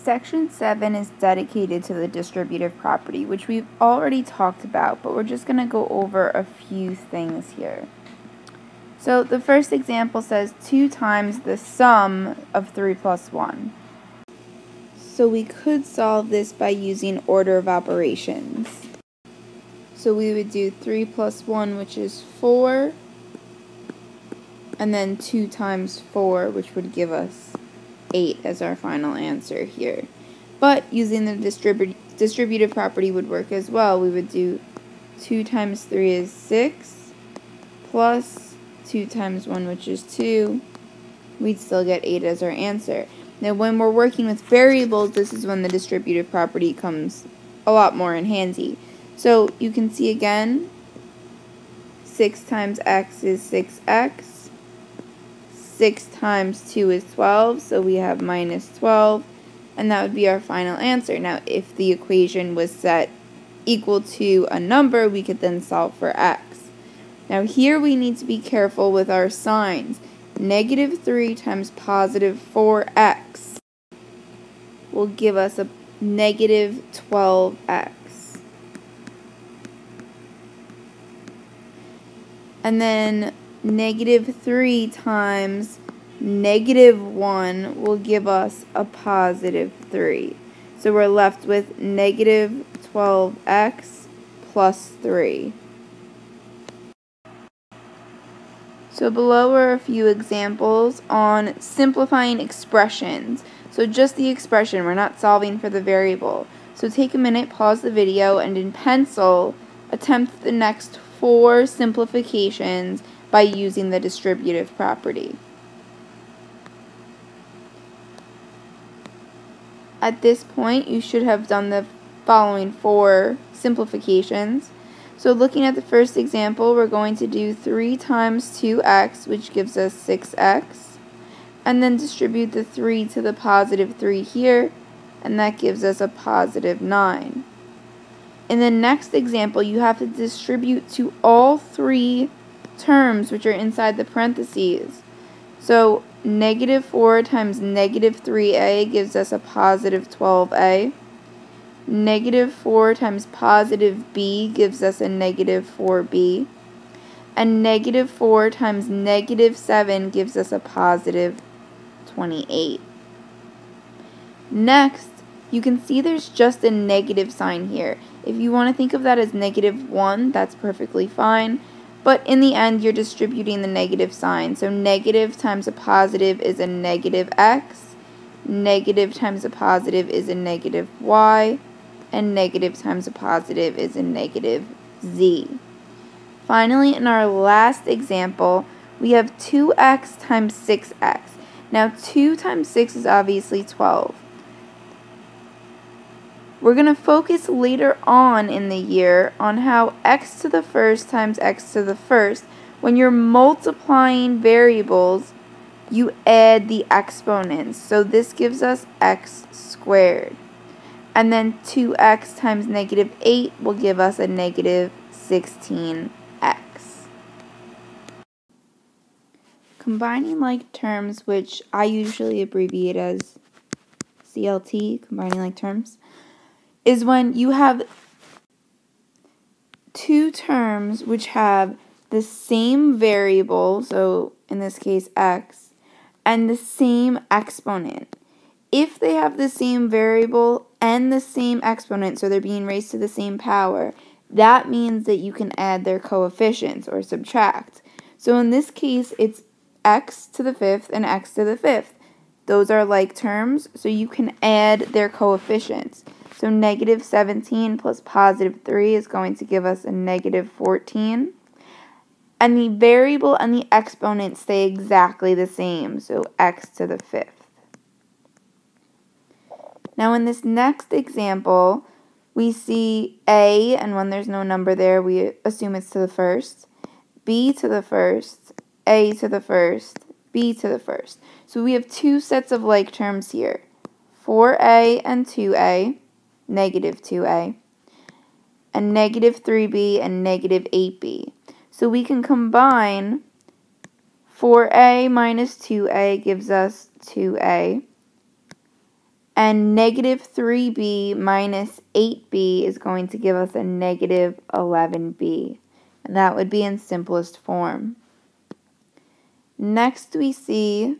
Section 7 is dedicated to the distributive property, which we've already talked about, but we're just going to go over a few things here. So the first example says 2 times the sum of 3 plus 1. So we could solve this by using order of operations. So we would do 3 plus 1, which is 4, and then 2 times 4, which would give us 8 as our final answer here. But using the distributive property would work as well. We would do 2 times 3 is 6, plus 2 times 1, which is 2. We'd still get 8 as our answer. Now when we're working with variables, this is when the distributive property comes a lot more in handy. So you can see again, 6 times x is 6x. 6 times 2 is 12, so we have minus 12, and that would be our final answer. Now, if the equation was set equal to a number, we could then solve for x. Now, here we need to be careful with our signs. Negative 3 times positive 4x will give us a negative 12x. And then negative 3 times negative 1 will give us a positive 3. So we're left with negative 12x plus 3. So below are a few examples on simplifying expressions. So just the expression, we're not solving for the variable. So take a minute, pause the video, and in pencil, attempt the next 4 simplifications by using the distributive property. At this point, you should have done the following 4 simplifications. So looking at the first example, we're going to do 3 times 2x, which gives us 6x, and then distribute the 3 to the positive 3 here, and that gives us a positive 9. In the next example, you have to distribute to all 3 terms which are inside the parentheses. So negative 4 times negative 3a gives us a positive 12a. Negative 4 times positive b gives us a negative 4b. And negative 4 times negative 7 gives us a positive 28. Next, you can see there's just a negative sign here. If you want to think of that as negative 1, that's perfectly fine. But in the end, you're distributing the negative sign. So negative times a positive is a negative x. Negative times a positive is a negative y. And negative times a positive is a negative z. Finally, in our last example, we have 2x times 6x. Now, 2 times 6 is obviously 12. We're going to focus later on in the year on how x to the first times x to the first, when you're multiplying variables, you add the exponents. So this gives us x squared. And then 2x times negative 8 will give us a negative 16x. Combining like terms, which I usually abbreviate as CLT, combining like terms, is when you have 2 terms which have the same variable, so in this case x, and the same exponent. If they have the same variable and the same exponent, so they're being raised to the same power, that means that you can add their coefficients or subtract. So in this case, it's x to the 5th and x to the 5th. Those are like terms, so you can add their coefficients. So negative 17 plus positive 3 is going to give us a negative 14. And the variable and the exponent stay exactly the same, so x to the 5th. Now in this next example, we see a, and when there's no number there, we assume it's to the first, b to the first, a to the first, b to the first. So we have 2 sets of like terms here, 4a and 2a, negative 2a, and negative 3b and negative 8b. So we can combine 4a minus 2a gives us 2a, And negative 3b minus 8b is going to give us a negative 11b. And that would be in simplest form. Next we see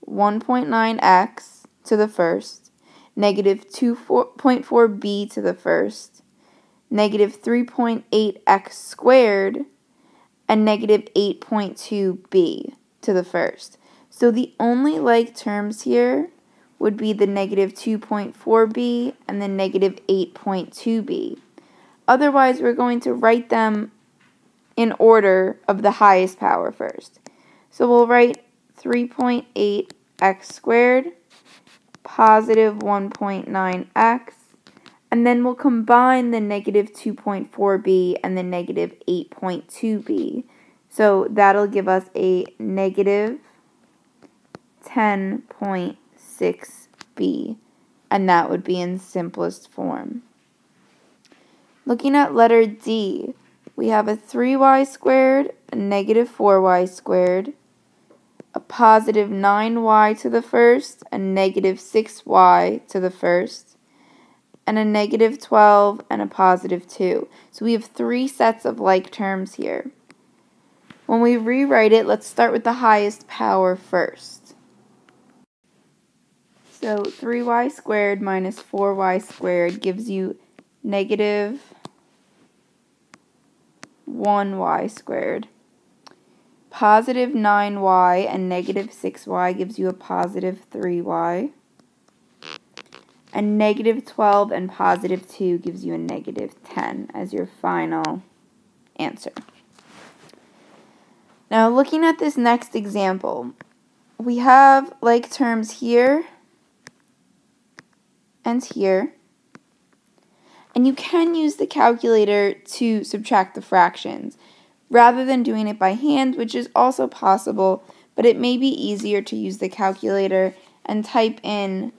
1.9x to the first, negative 2.4b to the first, negative 3.8x squared, and negative 8.2b to the first. So the only like terms here would be the negative 2.4b and the negative 8.2b. Otherwise, we're going to write them in order of the highest power first. So we'll write 3.8x squared, positive 1.9x, and then we'll combine the negative 2.4b and the negative 8.2b. So that'll give us a negative 10.6b, and that would be in simplest form. Looking at letter D, we have a 3y squared, a negative 4y squared, a positive 9y to the first, a negative 6y to the first, and a negative 12 and a positive 2. So we have three sets of like terms here. When we rewrite it, let's start with the highest power first. So 3y squared minus 4y squared gives you negative 1y squared. Positive 9y and negative 6y gives you a positive 3y. And negative 12 and positive 2 gives you a negative 10 as your final answer. Now looking at this next example, we have like terms here and here. And you can use the calculator to subtract the fractions, rather than doing it by hand, which is also possible, but it may be easier to use the calculator and type in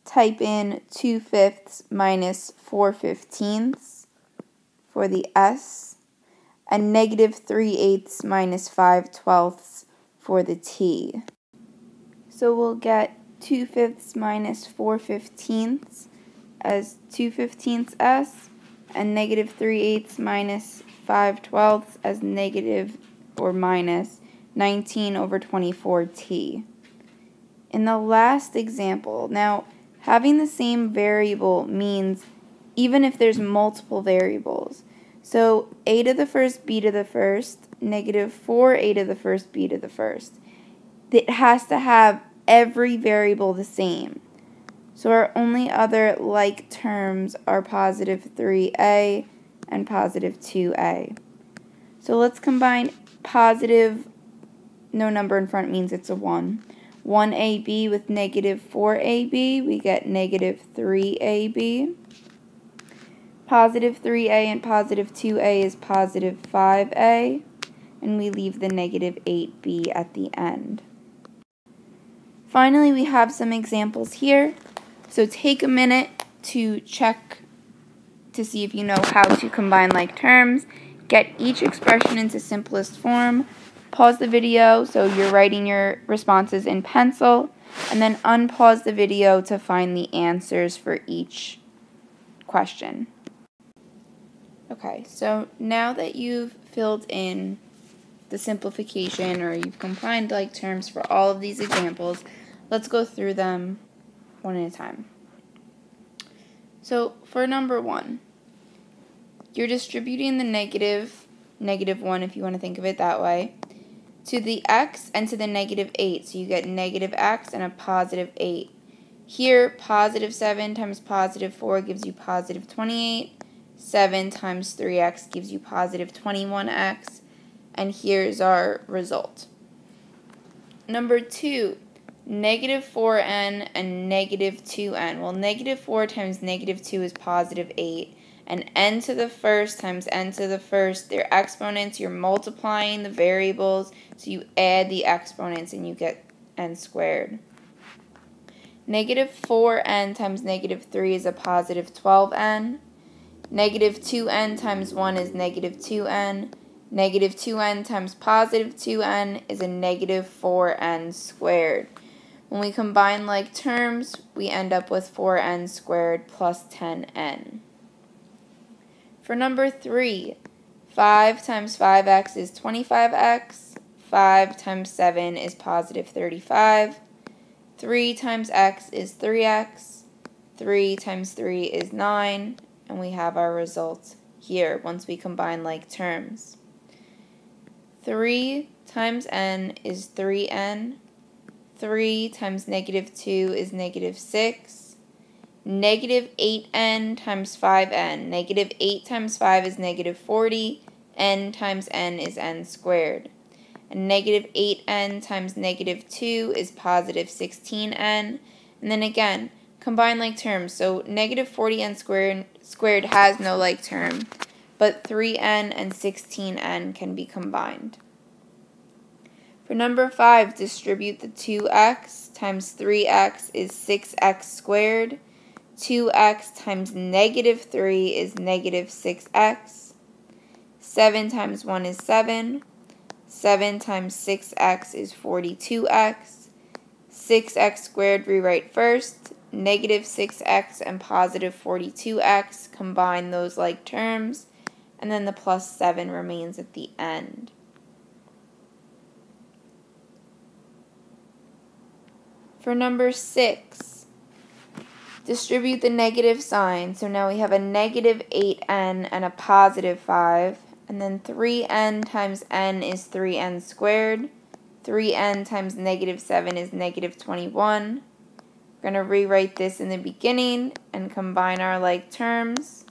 2/5 minus 4/15 for the S, and negative 3/8 minus 5/12 for the T. So we'll get 2/5 minus 4/15 as 2/15 S, and negative 3/8 minus 5/12 as negative or minus 19/24t. In the last example, now having the same variable means even if there's multiple variables. So a to the first, b to the first, negative 4a to the first, b to the first. It has to have every variable the same. So our only other like terms are positive 3a and positive 2a. So let's combine positive, no number in front means it's a 1. 1ab with negative 4ab, we get negative 3ab. Positive 3a and positive 2a is positive 5a, and we leave the negative 8b at the end. Finally, we have some examples here. So take a minute to check to see if you know how to combine like terms. Get each expression into simplest form. Pause the video so you're writing your responses in pencil, and then unpause the video to find the answers for each question. Okay, so now that you've filled in the simplification or you've combined like terms for all of these examples, let's go through them one at a time. So for number 1, you're distributing the negative 1 if you want to think of it that way, to the x and to the negative 8. So you get negative x and a positive 8. Here, positive 7 times positive 4 gives you positive 28. 7 times 3x gives you positive 21x. And here's our result. Number 2, negative 4n and negative 2n. Well, negative 4 times negative 2 is positive 8. And n to the first times n to the first, they're exponents. You're multiplying the variables, so you add the exponents and you get n squared. Negative 4n times negative 3 is a positive 12n. Negative 2n times 1 is negative 2n. Negative 2n times positive 2n is a negative 4n squared. When we combine like terms, we end up with 4n squared plus 10n. For number 3, 5 times 5x is 25x, 5 times 7 is positive 35, 3 times x is 3x, 3 times 3 is 9, and we have our result here once we combine like terms. 3 times n is 3n, 3 times negative 2 is negative 6, negative 8n times 5n, negative 8 times 5 is negative 40, n times n is n squared. And negative 8n times negative 2 is positive 16n, and then again, combine like terms. So negative 40n squared has no like term, but 3n and 16n can be combined. For number 5, distribute the 2x times 3x is 6x squared. 2x times negative 3 is negative 6x. 7 times 1 is 7. 7 times 6x is 42x. 6x squared rewrite first. Negative 6x and positive 42x, combine those like terms, and then the plus 7 remains at the end. For number 6, distribute the negative sign. So now we have a negative 8n and a positive 5. And then 3n times n is 3n squared. 3n times negative 7 is negative 21. We're going to rewrite this in the beginning and combine our like terms.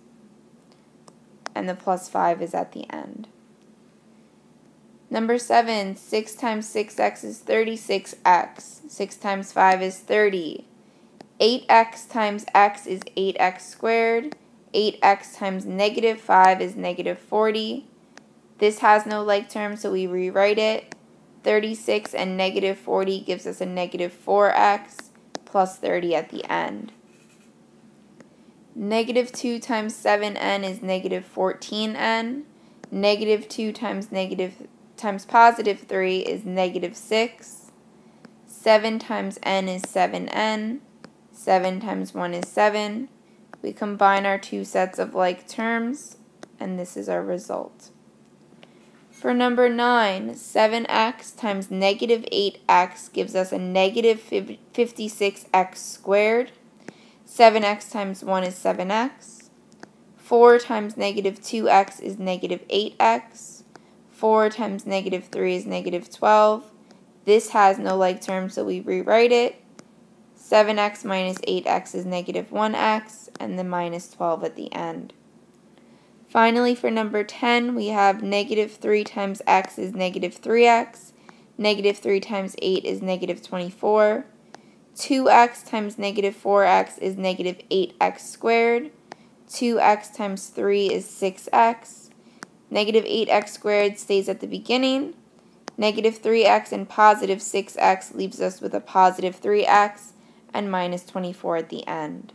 And the plus 5 is at the end. Number 7, 6 times 6x is 36x. 6 times 5 is 30. 8x times x is 8x squared. 8x times negative 5 is negative 40. This has no like term, so we rewrite it. 36 and negative 40 gives us a negative 4x plus 30 at the end. Negative 2 times 7n is negative 14n. Negative 2 times positive 3 is negative 6. 7 times n is 7n. 7 times 1 is 7. We combine our two sets of like terms, and this is our result. For number 9, 7x times negative 8x gives us a negative 56x squared. 7x times 1 is 7x. 4 times negative 2x is negative 8x. 4 times negative 3 is negative 12. This has no like term, so we rewrite it. 7x minus 8x is negative 1x, and the minus 12 at the end. Finally, for number 10, we have negative 3 times x is negative 3x. Negative 3 times 8 is negative 24. 2x times negative 4x is negative 8x squared. 2x times 3 is 6x. Negative 8x squared stays at the beginning. Negative 3x and positive 6x leaves us with a positive 3x and minus 24 at the end.